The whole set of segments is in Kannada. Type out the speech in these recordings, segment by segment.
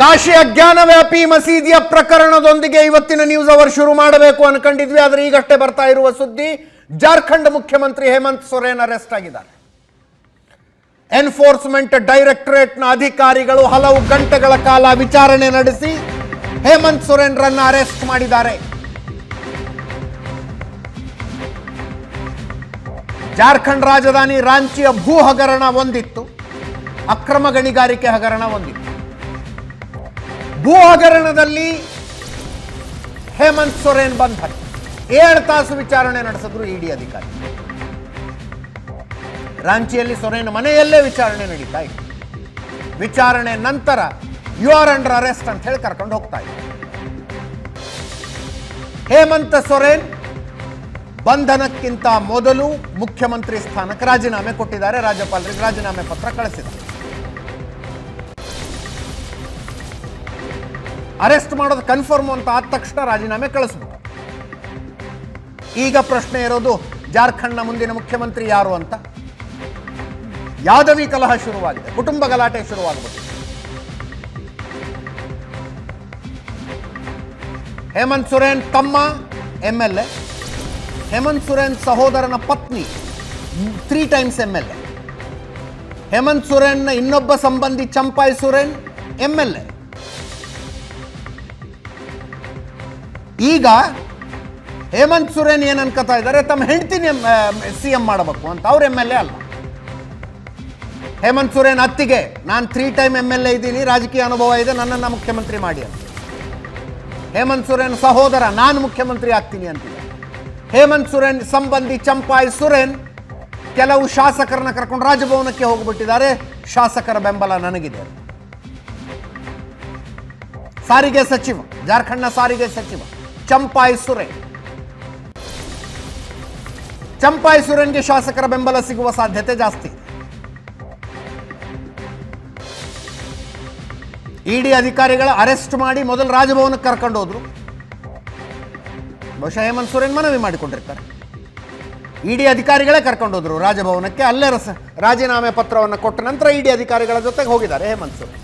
ಕಾಶಿ ಅಜ್ಞಾನವ್ಯಾಪಿ ಮಸೀದಿಯ ಪ್ರಕರಣದೊಂದಿಗೆ ಇವತ್ತಿನ ನ್ಯೂಸ್ ಅವರ್ ಶುರು ಮಾಡಬೇಕು ಅನ್ಕೊಂಡಿದ್ವಿ. ಆದರೆ ಈಗಷ್ಟೇ ಬರ್ತಾ ಇರುವ ಸುದ್ದಿ, ಜಾರ್ಖಂಡ್ ಮುಖ್ಯಮಂತ್ರಿ ಹೇಮಂತ್ ಸೊರೇನ್ ಅರೆಸ್ಟ್ ಆಗಿದ್ದಾರೆ. ಎನ್ಫೋರ್ಸ್ಮೆಂಟ್ ಡೈರೆಕ್ಟರೇಟ್ನ ಅಧಿಕಾರಿಗಳು ಹಲವು ಗಂಟೆಗಳ ಕಾಲ ವಿಚಾರಣೆ ನಡೆಸಿ ಹೇಮಂತ್ ಸೊರೇನ್ ರನ್ನ ಅರೆಸ್ಟ್ ಮಾಡಿದ್ದಾರೆ. ಜಾರ್ಖಂಡ್ ರಾಜಧಾನಿ ರಾಂಚಿಯ ಭೂ ಹಗರಣ ಒಂದಿತ್ತು, ಅಕ್ರಮ ಗಣಿಗಾರಿಕೆ ಹಗರಣ ಒಂದಿತ್ತು. ಭೂ ಹಗರಣದಲ್ಲಿ ಹೇಮಂತ್ ಸೊರೇನ್ ಬಂಧನ 7 ತಾಸು ವಿಚಾರಣೆ ನಡೆಸಿದ್ರು ಇಡಿ ಅಧಿಕಾರಿ. ರಾಂಚಿಯಲ್ಲಿ ಸೊರೇನ್ ಮನೆಯಲ್ಲೇ ವಿಚಾರಣೆ ನಡೀತಾ ಇತ್ತು. ವಿಚಾರಣೆ ನಂತರ ಯು ಆರ್ ಅಂಡರ್ ಅರೆಸ್ಟ್ ಅಂತ ಹೇಳಿ ಕರ್ಕೊಂಡು ಹೋಗ್ತಾ ಇತ್ತು. ಹೇಮಂತ್ ಸೊರೇನ್ ಬಂಧನಕ್ಕಿಂತ ಮೊದಲು ಮುಖ್ಯಮಂತ್ರಿ ಸ್ಥಾನಕ್ಕೆ ರಾಜೀನಾಮೆ ಕೊಟ್ಟಿದ್ದಾರೆ. ರಾಜ್ಯಪಾಲರಿಗೆ ರಾಜೀನಾಮೆ ಪತ್ರ ಕಳಿಸಿದ್ದಾರೆ. ಅರೆಸ್ಟ್ ಮಾಡೋದು ಕನ್ಫರ್ಮ್ ಅಂತ ಆದ ತಕ್ಷಣ ರಾಜೀನಾಮೆ ಕಳಿಸ್ಬಿಟ್ಟು. ಈಗ ಪ್ರಶ್ನೆ ಇರೋದು ಜಾರ್ಖಂಡ್ನ ಮುಂದಿನ ಮುಖ್ಯಮಂತ್ರಿ ಯಾರು ಅಂತ. ಯಾದವಿ ಕಲಹ ಶುರುವಾಗಿದೆ, ಕುಟುಂಬ ಗಲಾಟೆ ಶುರುವಾಗಬಹುದು. ಹೇಮಂತ್ ಸೊರೇನ್ ತಮ್ಮ MLA, ಹೇಮಂತ್ ಸೊರೇನ್ ಸಹೋದರನ ಪತ್ನಿ 3 ಟೈಮ್ಸ್ MLA, ಹೇಮಂತ್ ಸೊರೇನ್ನ ಇನ್ನೊಬ್ಬ ಸಂಬಂಧಿ ಚಂಪಾಯ್ ಸೊರೇನ್ MLA. ಈಗ ಹೇಮಂತ್ ಸೊರೇನ್ ಏನ್ ಅನ್ಕೋತಾ ಇದ್ದಾರೆ, ತಮ್ಮ ಹೆಂಡತಿನ CM ಮಾಡಬೇಕು ಅಂತ. ಅವ್ರ MLA ಅಲ್ಲ. ಹೇಮಂತ್ ಸೊರೇನ್ ಅತ್ತಿಗೆ, ನಾನು 3 ಟೈಮ್ MLA ಇದ್ದೀನಿ, ರಾಜಕೀಯ ಅನುಭವ ಇದೆ, ನನ್ನನ್ನು ಮುಖ್ಯಮಂತ್ರಿ ಮಾಡಿ ಅಂತ. ಹೇಮಂತ್ ಸೊರೇನ್ ಸಹೋದರ, ನಾನು ಮುಖ್ಯಮಂತ್ರಿ ಆಗ್ತೀನಿ ಅಂತಿದೆ. ಹೇಮಂತ್ ಸೊರೇನ್ ಸಂಬಂಧಿ ಚಂಪಾಯ್ ಸೊರೇನ್ ಕೆಲವು ಶಾಸಕರನ್ನ ಕರ್ಕೊಂಡು ರಾಜಭವನಕ್ಕೆ ಹೋಗ್ಬಿಟ್ಟಿದ್ದಾರೆ. ಶಾಸಕರ ಬೆಂಬಲ ನನಗಿದೆ. ಸಾರಿಗೆ ಸಚಿವ, ಜಾರ್ಖಂಡ್ನ ಸಾರಿಗೆ ಸಚಿವ ಚಂಪಾಯ್ ಸೊರೇನ್. ಚಂಪಾಯ್ ಸೊರೇನ್ಗೆ ಶಾಸಕರ ಬೆಂಬಲ ಸಿಗುವ ಸಾಧ್ಯತೆ ಜಾಸ್ತಿ. ಇಡಿ ಅಧಿಕಾರಿಗಳ ಅರೆಸ್ಟ್ ಮಾಡಿ ಮೊದಲು ರಾಜಭವನಕ್ಕೆ ಕರ್ಕೊಂಡು ಹೋದ್ರು. ಬಹುಶಃ ಹೇಮಂತ್ ಸೊರೇನ್ ಮನವಿ ಮಾಡಿಕೊಂಡಿರ್ತಾರೆ. ಇಡಿ ಅಧಿಕಾರಿಗಳೇ ಕರ್ಕೊಂಡು ಹೋದ್ರು ರಾಜಭವನಕ್ಕೆ. ಅಲ್ಲೇ ರಾಜೀನಾಮೆ ಪತ್ರವನ್ನು ಕೊಟ್ಟ ನಂತರ ಇಡಿ ಅಧಿಕಾರಿಗಳ ಜೊತೆಗೆ ಹೋಗಿದ್ದಾರೆ ಹೇಮಂತ್ ಸೊರೇನ್.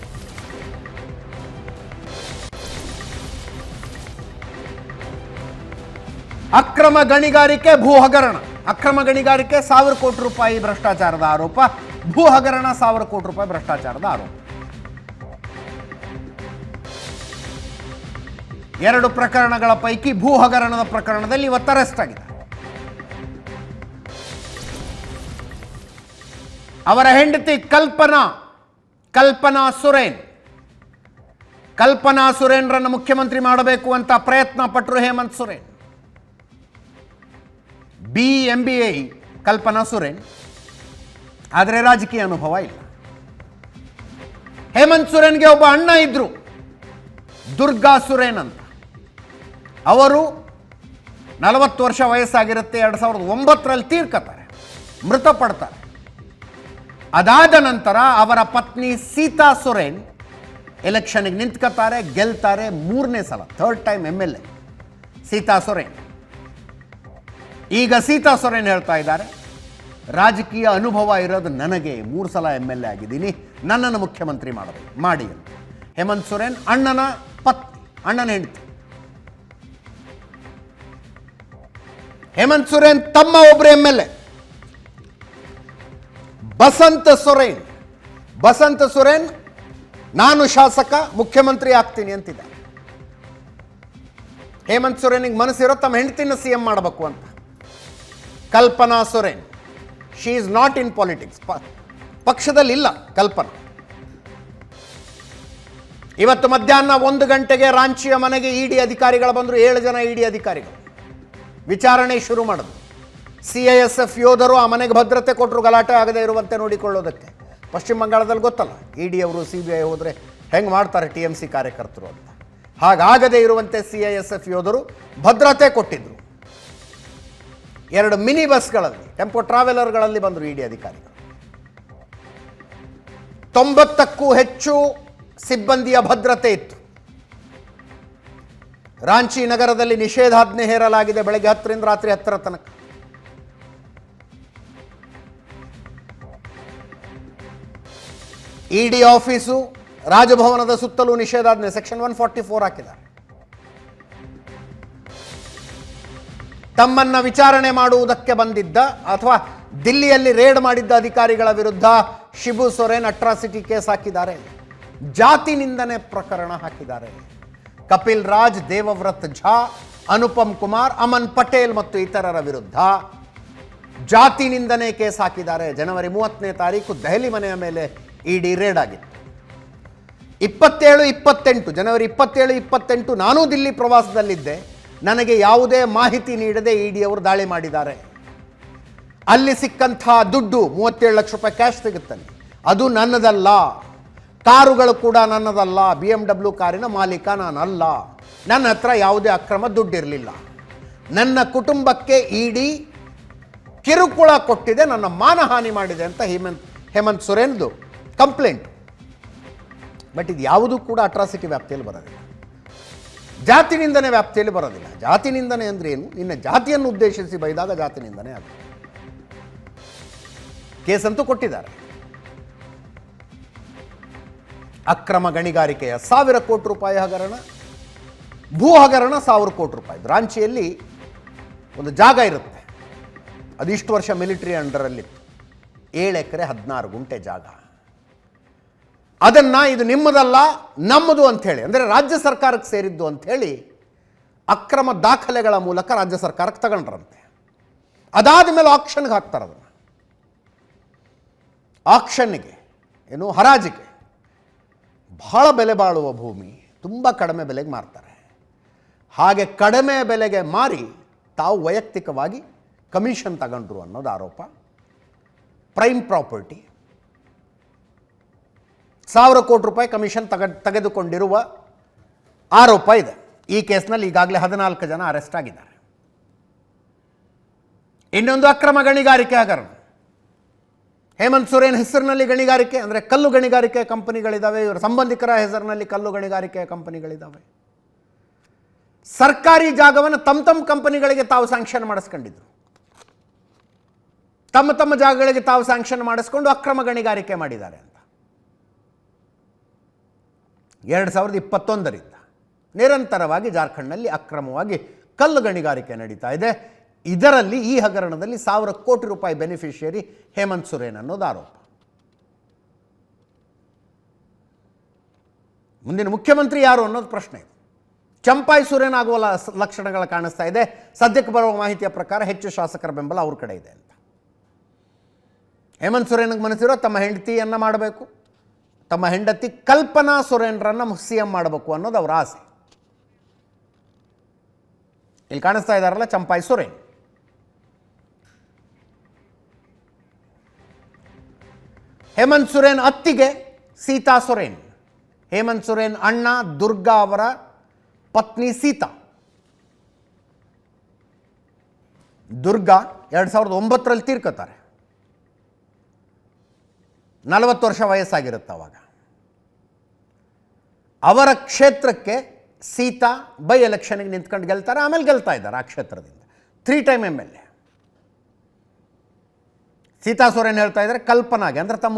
ಅಕ್ರಮ ಗಣಿಗಾರಿಕೆ, ಭೂ ಹಗರಣ. ಅಕ್ರಮ ಗಣಿಗಾರಿಕೆ 1000 ಕೋಟಿ ರೂಪಾಯಿ ಭ್ರಷ್ಟಾಚಾರದ ಆರೋಪ, ಭೂ ಹಗರಣ 1000 ಕೋಟಿ ರೂಪಾಯಿ ಭ್ರಷ್ಟಾಚಾರದ ಆರೋಪ. 2 ಪ್ರಕರಣಗಳ ಪೈಕಿ ಭೂ ಹಗರಣದ ಪ್ರಕರಣದಲ್ಲಿ ಇವತ್ತು ಅರೆಸ್ಟ್ ಆಗಿದೆ. ಅವರ ಹೆಂಡತಿ ಕಲ್ಪನಾ ಸೊರೇನ್. ಕಲ್ಪನಾ ಸೊರೇನ್ರನ್ನು ಮುಖ್ಯಮಂತ್ರಿ ಮಾಡಬೇಕು ಅಂತ ಪ್ರಯತ್ನ ಪಟ್ಟರು ಹೇಮಂತ್ ಸೊರೇನ್. MBA ಕಲ್ಪನಾ ಸೊರೇನ್, ಆದರೆ ರಾಜಕೀಯ ಅನುಭವ ಇಲ್ಲ. ಹೇಮಂತ್ ಸೊರೇನ್ಗೆ ಒಬ್ಬ ಅಣ್ಣ ಇದ್ರು, ದುರ್ಗಾ ಸೊರೇನ್ ಅಂತ. ಅವರು 40 ವರ್ಷ ವಯಸ್ಸಾಗಿರುತ್ತೆ, 2009ರಲ್ಲಿ ತೀರ್ಕೊತಾರೆ, ಮೃತಪಡ್ತಾರೆ. ಅದಾದ ನಂತರ ಅವರ ಪತ್ನಿ ಸೀತಾ ಸೊರೇನ್ ಎಲೆಕ್ಷನ್ಗೆ ನಿಂತ್ಕೊತಾರೆ, ಗೆಲ್ತಾರೆ. 3ನೇ ಸಲ, 3rd time MLA Sita Soren. ಈಗ ಸೀತಾ ಸೊರೇನ್ ಹೇಳ್ತಾ ಇದ್ದಾರೆ, ರಾಜಕೀಯ ಅನುಭವ ಇರೋದು ನನಗೆ, 3 ಸಲ MLA ಆಗಿದ್ದೀನಿ, ನನ್ನನ್ನು ಮುಖ್ಯಮಂತ್ರಿ ಮಾಡಿ ಅಂತ. ಹೇಮಂತ್ ಸೊರೇನ್ ಅಣ್ಣನ ಪತ್ನಿ, ಅಣ್ಣನ ಹೆಂಡತಿ. ಹೇಮಂತ್ ಸೊರೇನ್ ತಮ್ಮ ಒಬ್ಬರು MLA ಬಸಂತ್ ಸೊರೇನ್ ನಾನು ಶಾಸಕ, ಮುಖ್ಯಮಂತ್ರಿ ಆಗ್ತೀನಿ ಅಂತಿದ್ದಾರೆ. ಹೇಮಂತ್ ಸೊರೇನಿಗೆ ಮನಸ್ಸಿರೋ ತಮ್ಮ ಹೆಂಡತಿನ CM ಮಾಡಬೇಕು ಅಂತ. Kalpana Soren, she is not in politics, ಪಕ್ಷದಲ್ಲಿ ಇಲ್ಲ ಕಲ್ಪನಾ. ಇವತ್ತು ಮಧ್ಯಾಹ್ನ 1 ಗಂಟೆಗೆ ರಾಂಚಿಯ ಮನೆಗೆ ಇಡಿ ಅಧಿಕಾರಿಗಳು ಬಂದರು. 7 ಜನ ಇಡಿ ಅಧಿಕಾರಿಗಳು ವಿಚಾರಣೆ ಶುರು ಮಾಡಿದ್ರು. CISF ಯೋಧರು ಆ ಮನೆಗೆ ಭದ್ರತೆ ಕೊಟ್ಟರು, ಗಲಾಟೆ ಆಗದೆ ಇರುವಂತೆ ನೋಡಿಕೊಳ್ಳೋದಕ್ಕೆ. ಪಶ್ಚಿಮ ಬಂಗಾಳದಲ್ಲಿ ಗೊತ್ತಲ್ಲ, ಇಡಿ ಅವರು CBI ಹೋದರೆ ಹೆಂಗೆ ಮಾಡ್ತಾರೆ TMC ಕಾರ್ಯಕರ್ತರು ಅಂತ. ಹಾಗಾಗದೇ ಇರುವಂತೆ CISF ಯೋಧರು ಭದ್ರತೆ ಕೊಟ್ಟಿದ್ರು. 2 ಮಿನಿ ಬಸ್ಗಳಲ್ಲಿ, ಟೆಂಪೋ ಟ್ರಾವೆಲರ್ಗಳಲ್ಲಿ ಬಂದರು ಇಡಿ ಅಧಿಕಾರಿಗಳು. 90ಕ್ಕೂ ಹೆಚ್ಚು ಸಿಬ್ಬಂದಿಯ ಭದ್ರತೆ ಇತ್ತು. ರಾಂಚಿ ನಗರದಲ್ಲಿ ನಿಷೇಧಾಜ್ಞೆ ಹೇರಲಾಗಿದೆ ಬೆಳಗ್ಗೆ 10ರಿಂದ ರಾತ್ರಿ 10ರ ತನಕ. ಇಡಿ ಆಫೀಸು ರಾಜಭವನದ ಸುತ್ತಲೂ ನಿಷೇಧಾಜ್ಞೆ ಸೆಕ್ಷನ್ 144 ಹಾಕಿದ್ದಾರೆ. ತಮ್ಮನ್ನ ವಿಚಾರಣೆ ಮಾಡುವುದಕ್ಕೆ ಬಂದಿದ್ದ ಅಥವಾ ದಿಲ್ಲಿಯಲ್ಲಿ ರೇಡ್ ಮಾಡಿದ್ದ ಅಧಿಕಾರಿಗಳ ವಿರುದ್ಧ ಶಿಬು ಸೊರೇನ್ ಅಟ್ರಾಸಿಟಿ ಕೇಸ್ ಹಾಕಿದ್ದಾರೆ. ಜಾತಿ ನಿಂದನೆ ಪ್ರಕರಣ ಹಾಕಿದ್ದಾರೆ. ಕಪಿಲ್ ರಾಜ್, ದೇವವ್ರತ್ ಝಾ, ಅನುಪಮ್ ಕುಮಾರ್, ಅಮನ್ ಪಟೇಲ್ ಮತ್ತು ಇತರರ ವಿರುದ್ಧ ಜಾತಿ ನಿಂದನೆ ಕೇಸ್ ಹಾಕಿದ್ದಾರೆ. ಜನವರಿ 30ನೇ ತಾರೀಕು ದೆಹಲಿ ಮನೆಯ ಮೇಲೆ ಇಡಿ ರೇಡ್ ಆಗಿತ್ತು. 27-28 ಜನವರಿ 27-28 ನಾನೂ ದಿಲ್ಲಿ ಪ್ರವಾಸದಲ್ಲಿದ್ದೆ. ನನಗೆ ಯಾವುದೇ ಮಾಹಿತಿ ನೀಡದೆ ಇಡಿ ಅವರು ದಾಳಿ ಮಾಡಿದ್ದಾರೆ. ಅಲ್ಲಿ ಸಿಕ್ಕಂಥ ದುಡ್ಡು 37 ಲಕ್ಷ ರೂಪಾಯಿ ಕ್ಯಾಶ್ ಸಿಗುತ್ತಲ್ಲಿ, ಅದು ನನ್ನದಲ್ಲ. ಕಾರುಗಳು ಕೂಡ ನನ್ನದಲ್ಲ. BMW ಕಾರಿನ ಮಾಲೀಕ ನಾನಲ್ಲ. ನನ್ನ ಹತ್ರ ಯಾವುದೇ ಅಕ್ರಮ ದುಡ್ಡಿರಲಿಲ್ಲ. ನನ್ನ ಕುಟುಂಬಕ್ಕೆ ಇಡಿ ಕಿರುಕುಳ ಕೊಟ್ಟಿದೆ, ನನ್ನ ಮಾನಹಾನಿ ಮಾಡಿದೆ ಅಂತ ಹೇಮಂತ್ ಸೊರೇನ್ದು ಕಂಪ್ಲೇಂಟ್. ಬಟ್ ಇದು ಯಾವುದೂ ಕೂಡ ಅಟ್ರಾಸಿಟಿ ವ್ಯಾಪ್ತಿಯಲ್ಲಿ ಬರೋದಿಲ್ಲ, ಜಾತಿ ನಿಂದನೆ ವ್ಯಾಪ್ತಿಯಲ್ಲಿ ಬರೋದಿಲ್ಲ. ಜಾತಿ ನಿಂದನೆ ಅಂದ್ರೆ ಏನು? ನಿನ್ನ ಜಾತಿಯನ್ನು ಉದ್ದೇಶಿಸಿ ಬೈದಾಗ ಜಾತಿ ನಿಂದನೆ ಆಗುತ್ತೆ. ಕೇಸಂತೂ ಕೊಟ್ಟಿದ್ದಾರೆ. ಅಕ್ರಮ ಗಣಿಗಾರಿಕೆಯ 1000 ಕೋಟಿ ರೂಪಾಯಿ ಹಗರಣ, ಭೂ ಹಗರಣ 1000 ಕೋಟಿ ರೂಪಾಯಿ. ರಾಂಚಿಯಲ್ಲಿ ಒಂದು ಜಾಗ ಇರುತ್ತೆ, ಅದಿಷ್ಟು ವರ್ಷ ಮಿಲಿಟರಿ ಅಂಡರಲ್ಲಿತ್ತು. 7 ಎಕರೆ 16 ಗುಂಟೆ ಜಾಗ. ಅದನ್ನು ಇದು ನಿಮ್ಮದಲ್ಲ ನಮ್ಮದು ಅಂಥೇಳಿ, ಅಂದರೆ ರಾಜ್ಯ ಸರ್ಕಾರಕ್ಕೆ ಸೇರಿದ್ದು ಅಂಥೇಳಿ ಅಕ್ರಮ ದಾಖಲೆಗಳ ಮೂಲಕ ರಾಜ್ಯ ಸರ್ಕಾರಕ್ಕೆ ತಗೊಂಡ್ರಂತೆ. ಅದಾದ ಮೇಲೆ ಆಕ್ಷನ್ಗೆ ಹಾಕ್ತಾರೆ. ಅದನ್ನು ಆಕ್ಷನ್ನಿಗೆ ಏನು ಹರಾಜಿಗೆ ಬಹಳ ಬೆಲೆ ಬಾಳುವ ಭೂಮಿ ತುಂಬ ಕಡಿಮೆ ಬೆಲೆಗೆ ಮಾರ್ತಾರೆ. ಹಾಗೆ ಕಡಿಮೆ ಬೆಲೆಗೆ ಮಾರಿ ತಾವು ವೈಯಕ್ತಿಕವಾಗಿ ಕಮಿಷನ್ ತಗೊಂಡ್ರು ಅನ್ನೋದು ಆರೋಪ. ಪ್ರೈಮ್ ಪ್ರಾಪರ್ಟಿ 1000 ಕೋಟಿ ರೂಪಾಯಿ ಕಮಿಷನ್ ತೆಗೆದುಕೊಂಡಿರುವ ಆರೋಪ ಇದೆ. ಈ ಕೇಸ್ನಲ್ಲಿ ಈಗಾಗಲೇ 14 ಜನ ಅರೆಸ್ಟ್ ಆಗಿದ್ದಾರೆ. ಇನ್ನೊಂದು ಅಕ್ರಮ ಗಣಿಗಾರಿಕೆ ಹಗರಣ. ಹೇಮಂತ್ ಸೊರೇನ್ ಹೆಸರಿನಲ್ಲಿ ಗಣಿಗಾರಿಕೆ, ಅಂದರೆ ಕಲ್ಲು ಗಣಿಗಾರಿಕೆ ಕಂಪನಿಗಳಿದ್ದಾವೆ. ಇವರ ಸಂಬಂಧಿಕರ ಹೆಸರಿನಲ್ಲಿ ಕಲ್ಲು ಗಣಿಗಾರಿಕೆ ಕಂಪನಿಗಳಿದ್ದಾವೆ. ಸರ್ಕಾರಿ ಜಾಗವನ್ನು ತಮ್ಮ ಕಂಪನಿಗಳಿಗೆ ತಾವು ಸ್ಯಾಂಕ್ಷನ್ ಮಾಡಿಸ್ಕೊಂಡಿದ್ರು. ತಮ್ಮ ಜಾಗಗಳಿಗೆ ತಾವು ಸ್ಯಾಂಕ್ಷನ್ ಮಾಡಿಸ್ಕೊಂಡು ಅಕ್ರಮ ಗಣಿಗಾರಿಕೆ ಮಾಡಿದ್ದಾರೆ ಅಂತ 2021ರಿಂದ ನಿರಂತರವಾಗಿ ಜಾರ್ಖಂಡ್ನಲ್ಲಿ ಅಕ್ರಮವಾಗಿ ಕಲ್ಲು ಗಣಿಗಾರಿಕೆ ನಡೀತಾ ಇದೆ. ಇದರಲ್ಲಿ ಈ ಹಗರಣದಲ್ಲಿ 1000 ಕೋಟಿ ರೂಪಾಯಿ ಬೆನಿಫಿಷಿಯರಿ ಹೇಮಂತ್ ಸೊರೇನ್ ಅನ್ನೋದು ಆರೋಪ. ಮುಂದಿನ ಮುಖ್ಯಮಂತ್ರಿ ಯಾರು ಅನ್ನೋದು ಪ್ರಶ್ನೆ ಇದೆ. ಚಂಪಾಯಿ ಸೊರೇನ್ ಆಗುವ ಲಕ್ಷಣಗಳು ಕಾಣಿಸ್ತಾ ಇದೆ. ಸದ್ಯಕ್ಕೆ ಬರುವ ಮಾಹಿತಿಯ ಪ್ರಕಾರ ಹೆಚ್ಚು ಶಾಸಕರ ಬೆಂಬಲ ಅವ್ರ ಕಡೆ ಇದೆ ಅಂತ. ಹೇಮಂತ್ ಸೊರೇನ್ಗೆ ಮನಸ್ಸಿರೋ ತಮ್ಮ ಹೆಂಡತಿಯನ್ನು ಮಾಡಬೇಕು, ತಮ್ಮ ಹೆಂಡತಿ ಕಲ್ಪನಾ ಸೊರೇನ್ರನ್ನು CM ಮಾಡಬೇಕು ಅನ್ನೋದು ಅವರ ಆಸೆ. ಇಲ್ಲಿ ಕಾಣಿಸ್ತಾ ಇದ್ದಾರಲ್ಲ ಚಂಪಾಯಿ ಸೊರೇನ್. ಹೇಮಂತ್ ಸೊರೇನ್ ಅತ್ತಿಗೆ ಸೀತಾ ಸೊರೇನ್. ಹೇಮಂತ್ ಸೊರೇನ್ ಅಣ್ಣ ದುರ್ಗಾ ಅವರ ಪತ್ನಿ ಸೀತಾ. ದುರ್ಗಾ 2009ರಲ್ಲಿ ತೀರ್ಕೊತಾರೆ. 40 ವರ್ಷ ವಯಸ್ಸಾಗಿರುತ್ತೆ ಅವಾಗ. ಅವರ ಕ್ಷೇತ್ರಕ್ಕೆ ಸೀತಾ ಬೈ ಎಲೆಕ್ಷನ್ಗೆ ನಿಂತ್ಕೊಂಡು ಗೆಲ್ತಾರೆ. ಆಮೇಲೆ ಗೆಲ್ತಾ ಇದ್ದಾರೆ ಆ ಕ್ಷೇತ್ರದಿಂದ 3 ಟೈಮ್ MLA. ಸೀತಾ ಸೊರೇನ್ ಹೇಳ್ತಾ ಇದ್ದಾರೆ ಕಲ್ಪನಾಗೆ, ಅಂದರೆ ತಮ್ಮ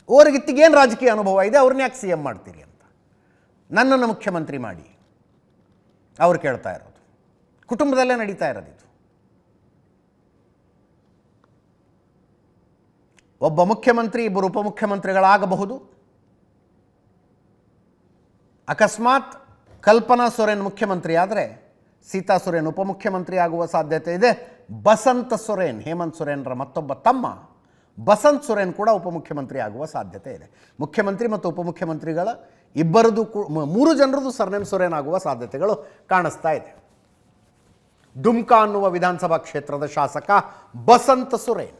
ಓರಗಿತ್ತಿಗೆ ಏನು ರಾಜಕೀಯ ಅನುಭವ ಇದೆ, ಅವ್ರನ್ನ ಯಾಕೆ CM ಮಾಡ್ತೀರಿ ಅಂತ. ನನ್ನನ್ನು ಮುಖ್ಯಮಂತ್ರಿ ಮಾಡಿ ಅವ್ರು ಕೇಳ್ತಾ ಇರೋದು. ಕುಟುಂಬದಲ್ಲೇ ನಡೀತಾ ಇರೋದು ಇದು. ಒಬ್ಬ ಮುಖ್ಯಮಂತ್ರಿ 2 ಉಪಮುಖ್ಯಮಂತ್ರಿಗಳಾಗಬಹುದು. ಅಕಸ್ಮಾತ್ ಕಲ್ಪನಾ ಸೊರೇನ್ ಮುಖ್ಯಮಂತ್ರಿ ಆದರೆ ಸೀತಾ ಸೊರೇನ್ ಉಪಮುಖ್ಯಮಂತ್ರಿ ಆಗುವ ಸಾಧ್ಯತೆ ಇದೆ. ಬಸಂತ್ ಸೊರೇನ್, ಹೇಮಂತ್ ಸೊರೇನ್ರ ಮತ್ತೊಬ್ಬ ತಮ್ಮ ಬಸಂತ್ ಸೊರೇನ್ ಕೂಡ ಉಪಮುಖ್ಯಮಂತ್ರಿ ಆಗುವ ಸಾಧ್ಯತೆ ಇದೆ. ಮುಖ್ಯಮಂತ್ರಿ ಮತ್ತು ಉಪಮುಖ್ಯಮಂತ್ರಿಗಳ ಇಬ್ಬರದು 3 ಜನರದು ಸರ್ನೇಮ್ ಸೊರೇನ್ ಆಗುವ ಸಾಧ್ಯತೆಗಳು ಕಾಣಿಸ್ತಾ ಇದೆ. ಡುಮ್ಕಾ ಅನ್ನುವ ವಿಧಾನಸಭಾ ಕ್ಷೇತ್ರದ ಶಾಸಕ ಬಸಂತ್ ಸೊರೇನ್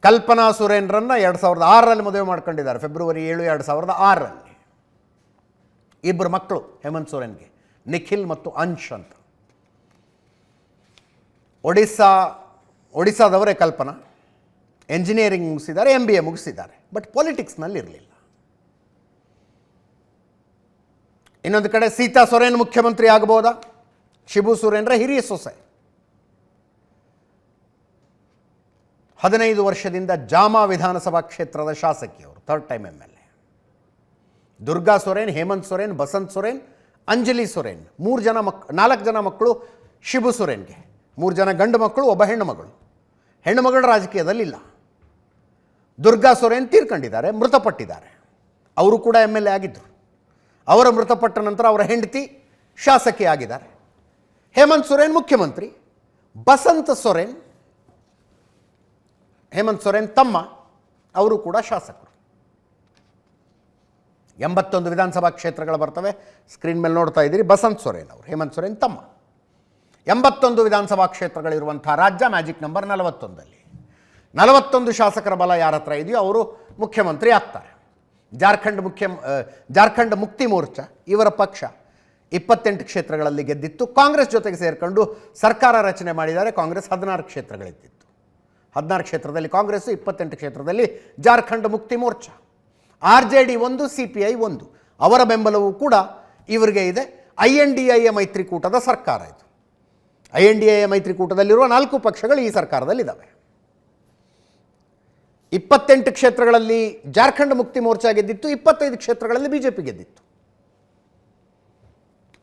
ಕಲ್ಪನಾ ಸೊರೇನ್ರನ್ನ 2006ರಲ್ಲಿ ಮದುವೆ ಮಾಡ್ಕೊಂಡಿದ್ದಾರೆ. ಫೆಬ್ರವರಿ 7, 2006ರಲ್ಲಿ. 2 ಮಕ್ಕಳು ಹೇಮಂತ್ ಸೊರೇನ್ಗೆ, ನಿಖಿಲ್ ಮತ್ತು ಅಂಶ್ ಅಂತ. ಒಡಿಸ್ಸಾದವರೇ ಕಲ್ಪನಾ. ಎಂಜಿನಿಯರಿಂಗ್ ಮುಗಿಸಿದ್ದಾರೆ, MBA ಮುಗಿಸಿದ್ದಾರೆ. ಬಟ್ ಪಾಲಿಟಿಕ್ಸ್ನಲ್ಲಿ ಇರಲಿಲ್ಲ. ಇನ್ನೊಂದು ಕಡೆ ಸೀತಾ ಸೊರೇನ್ ಮುಖ್ಯಮಂತ್ರಿ ಆಗಬಹುದಾ? ಶಿಬು ಸೊರೇನ್ರ ಹಿರಿಯ ಸೊಸೆ. 15 ವರ್ಷದಿಂದ ಜಾಮಾ ವಿಧಾನಸಭಾ ಕ್ಷೇತ್ರದ ಶಾಸಕಿಯವರು, 3rd time MLA. Durga Soren, Hemant Soren, Basant Soren, Anjali Soren, 4 ಜನ ಮಕ್ಕಳು ಶಿಬು ಸೊರೇನ್ಗೆ, 3 ಜನ ಗಂಡು ಮಕ್ಕಳು, 1 ಹೆಣ್ಣು ಮಗಳು. ಹೆಣ್ಣು ಮಗಳು ರಾಜಕೀಯದಲ್ಲಿಲ್ಲ. ದುರ್ಗಾ ಸೊರೇನ್ ತೀರ್ಕೊಂಡಿದ್ದಾರೆ, ಮೃತಪಟ್ಟಿದ್ದಾರೆ. ಅವರು ಕೂಡ MLA ಆಗಿದ್ದರು. ಅವರ ಮೃತಪಟ್ಟ ನಂತರ ಅವರ ಹೆಂಡತಿ ಶಾಸಕಿ ಆಗಿದ್ದಾರೆ. ಹೇಮಂತ್ ಸೊರೇನ್ ಮುಖ್ಯಮಂತ್ರಿ, ಬಸಂತ್ ಸೊರೇನ್, ಹೇಮಂತ್ ಸೊರೇನ್ ತಮ್ಮ, ಅವರು ಕೂಡ ಶಾಸಕರು. 81 ವಿಧಾನಸಭಾ ಕ್ಷೇತ್ರಗಳು ಬರ್ತವೆ. ಸ್ಕ್ರೀನ್ ಮೇಲೆ ನೋಡ್ತಾ ಇದ್ದೀರಿ. ಬಸಂತ್ ಸೊರೇನ್ ಅವರು, ಹೇಮಂತ್ ಸೊರೇನ್ ತಮ್ಮ. 81 ವಿಧಾನಸಭಾ ಕ್ಷೇತ್ರಗಳಿರುವಂಥ ರಾಜ್ಯ, ಮ್ಯಾಜಿಕ್ ನಂಬರ್ 41. 41 ಶಾಸಕರ ಬಲ ಯಾರ ಹತ್ರ ಇದೆಯೋ ಅವರು ಮುಖ್ಯಮಂತ್ರಿ ಆಗ್ತಾರೆ. ಜಾರ್ಖಂಡ್ ಮುಕ್ತಿ ಮೋರ್ಚಾ ಇವರ ಪಕ್ಷ 28 ಕ್ಷೇತ್ರಗಳಲ್ಲಿ ಗೆದ್ದಿತ್ತು. ಕಾಂಗ್ರೆಸ್ ಜೊತೆಗೆ ಸೇರಿಕೊಂಡು ಸರ್ಕಾರ ರಚನೆ ಮಾಡಿದ್ದಾರೆ. ಕಾಂಗ್ರೆಸ್ 16 ಕ್ಷೇತ್ರಗಳಿದ್ದಿತ್ತು. 16 ಕ್ಷೇತ್ರದಲ್ಲಿ ಕಾಂಗ್ರೆಸ್, 28 ಕ್ಷೇತ್ರದಲ್ಲಿ ಜಾರ್ಖಂಡ್ ಮುಕ್ತಿ ಮೋರ್ಚಾ. RJD 1, CPI 1. ಅವರ ಬೆಂಬಲವೂ ಕೂಡ ಇವರಿಗೆ ಇದೆ. INDIA ಮೈತ್ರಿಕೂಟದ ಸರ್ಕಾರ ಇದು. INDIA ಮೈತ್ರಿಕೂಟದಲ್ಲಿರುವ 4 ಪಕ್ಷಗಳು ಈ ಸರ್ಕಾರದಲ್ಲಿದ್ದಾವೆ. 28 ಕ್ಷೇತ್ರಗಳಲ್ಲಿ ಜಾರ್ಖಂಡ್ ಮುಕ್ತಿ ಮೋರ್ಚಾ ಗೆದ್ದಿತ್ತು. 25 ಕ್ಷೇತ್ರಗಳಲ್ಲಿ BJP ಗೆದ್ದಿತ್ತು.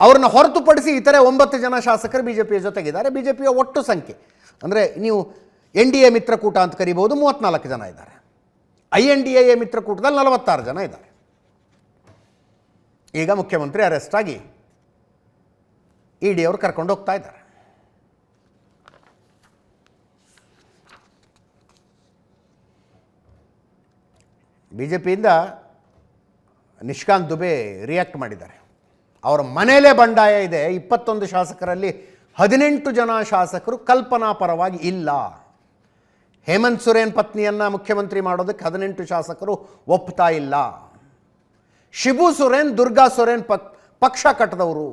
ಅವ್ರನ್ನ ಹೊರತುಪಡಿಸಿ ಇತರೆ 9 ಜನ ಶಾಸಕರು BJPಯ ಜೊತೆಗಿದ್ದಾರೆ. BJPಯ ಒಟ್ಟು ಸಂಖ್ಯೆ ಅಂದರೆ ನೀವು NDA ಮಿತ್ರಕೂಟ ಅಂತ ಕರಿಬಹುದು, 34 ಜನ ಇದ್ದಾರೆ. INDIA ಮಿತ್ರಕೂಟದಲ್ಲಿ 46 ಜನ ಇದ್ದಾರೆ. ಈಗ ಮುಖ್ಯಮಂತ್ರಿ ಅರೆಸ್ಟ್ ಆಗಿ ED ಅವರು ಕರ್ಕೊಂಡು ಹೋಗ್ತಾ ಇದ್ದಾರೆ. BJPಯಿಂದ ನಿಷ್ಕಾಂತ್ ದುಬೆ ರಿಯಾಕ್ಟ್ ಮಾಡಿದ್ದಾರೆ. ಅವರ ಮನೆಯಲ್ಲೇ ಬಂಡಾಯ ಇದೆ. 21 ಶಾಸಕರಲ್ಲಿ 18 ಜನ ಶಾಸಕರು ಕಲ್ಪನಾ ಪರವಾಗಿ ಇಲ್ಲ. ಹೇಮಂತ್ ಸೊರೇನ್ ಪತ್ನಿಯನ್ನು ಮುಖ್ಯಮಂತ್ರಿ ಮಾಡೋದಕ್ಕೆ 18 ಶಾಸಕರು ಒಪ್ತಾ ಇಲ್ಲ. ಶಿಬು ಸೊರೇನ್, ದುರ್ಗಾ ಸೊರೇನ್ ಪಕ್ಷ ಕಟ್ಟದವರು.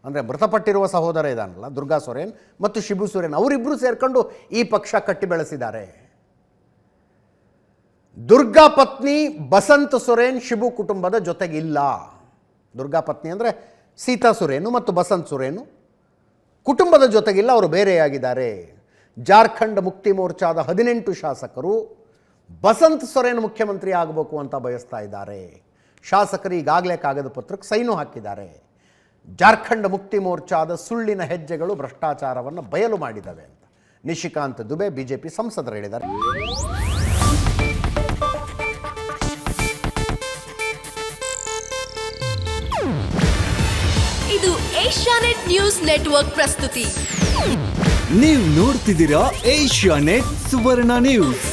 ಅಂದರೆ ಮೃತಪಟ್ಟಿರುವ ಸಹೋದರ ಇದಾನಲ್ಲ ದುರ್ಗಾ ಸೊರೇನ್ ಮತ್ತು ಶಿಬು ಸೊರೇನ್, ಅವರಿಬ್ಬರು ಸೇರ್ಕೊಂಡು ಈ ಪಕ್ಷ ಕಟ್ಟಿ ಬೆಳೆಸಿದ್ದಾರೆ. ದುರ್ಗಾ ಪತ್ನಿ ಬಸಂತ್ ಸೊರೇನ್ ಶಿಬು ಕುಟುಂಬದ ಜೊತೆಗಿಲ್ಲ. ದುರ್ಗಾ ಪತ್ನಿ ಅಂದರೆ ಸೀತಾ ಸೊರೇನು ಮತ್ತು ಬಸಂತ್ ಸೊರೇನು ಕುಟುಂಬದ ಜೊತೆಗಿಲ್ಲ, ಅವರು ಬೇರೆಯಾಗಿದ್ದಾರೆ. ಜಾರ್ಖಂಡ್ ಮುಕ್ತಿ ಮೋರ್ಚಾದ 18 ಶಾಸಕರು ಬಸಂತ್ ಸೊರೇನ್ ಮುಖ್ಯಮಂತ್ರಿ ಆಗಬೇಕು ಅಂತ ಬಯಸ್ತಾ ಇದ್ದಾರೆ. ಶಾಸಕರು ಈಗಾಗಲೇ ಕಾಗದ ಪತ್ರಕ್ಕೆ ಸೈನು ಹಾಕಿದ್ದಾರೆ. ಜಾರ್ಖಂಡ್ ಮುಕ್ತಿ ಮೋರ್ಚಾದ ಸುಳ್ಳಿನ ಹೆಜ್ಜೆಗಳು ಭ್ರಷ್ಟಾಚಾರವನ್ನು ಬಯಲು ಮಾಡಿದವೆ ಅಂತ ನಿಶಿಕಾಂತ್ ದುಬೆ BJP ಸಂಸದರು ಹೇಳಿದ್ದಾರೆ. ಇದು ಏಷ್ಯಾನೆಟ್ ನ್ಯೂಸ್ ನೆಟ್ವರ್ಕ್ ಪ್ರಸ್ತುತಿ. ನೀವು ನೋಡ್ತಿದ್ದೀರಾ ಏಷ್ಯಾನೆಟ್ ಸುವರ್ಣ ನ್ಯೂಸ್.